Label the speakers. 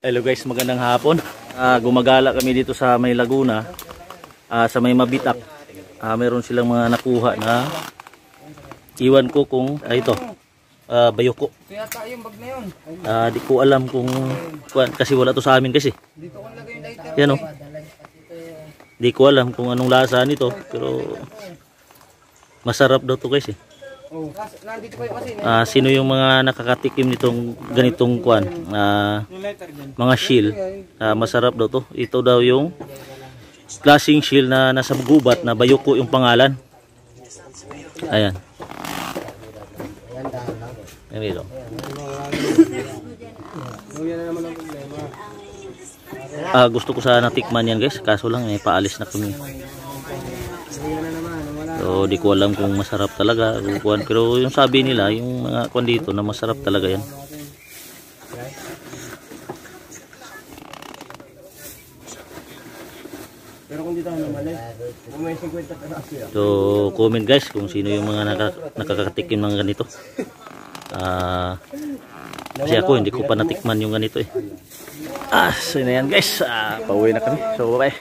Speaker 1: Hello guys, magandang hapon. Gumagala kami dito sa may Laguna, sa may Mabitak. Mayroon silang mga nakuha na iwan ko kung ito, bayoko.
Speaker 2: Yata yung bag na yun.
Speaker 1: Di ko alam kung kasi wala to sa amin kasi.
Speaker 2: Dito ko lagay yung lighter.
Speaker 1: Yan o. Di ko alam kung anong lasa nito, pero masarap daw to guys eh.
Speaker 2: Oh, nandito kayo kasi.
Speaker 1: Sino yung mga nakakatikim nitong ganitong kuan? Mga shield. Masarap daw to. Ito daw yung klaseng shield na nasa gubat na bayoko yung pangalan. Ayan. Ayan ito. Gusto ko sana tikman yan guys. Kaso lang paalis na kami. So di ko alam kung masarap talaga kuan, pero yung sabi nila yung mga kuan dito na masarap talaga yan.
Speaker 2: Pero kung dito naman may 50 pesos yan.
Speaker 1: So comment guys kung sino yung mga nakakatikim ng ganito. Kasi ako hindi ko pa natikman yung ganito eh. So yun na yan guys. Pauwi na kami. So bye.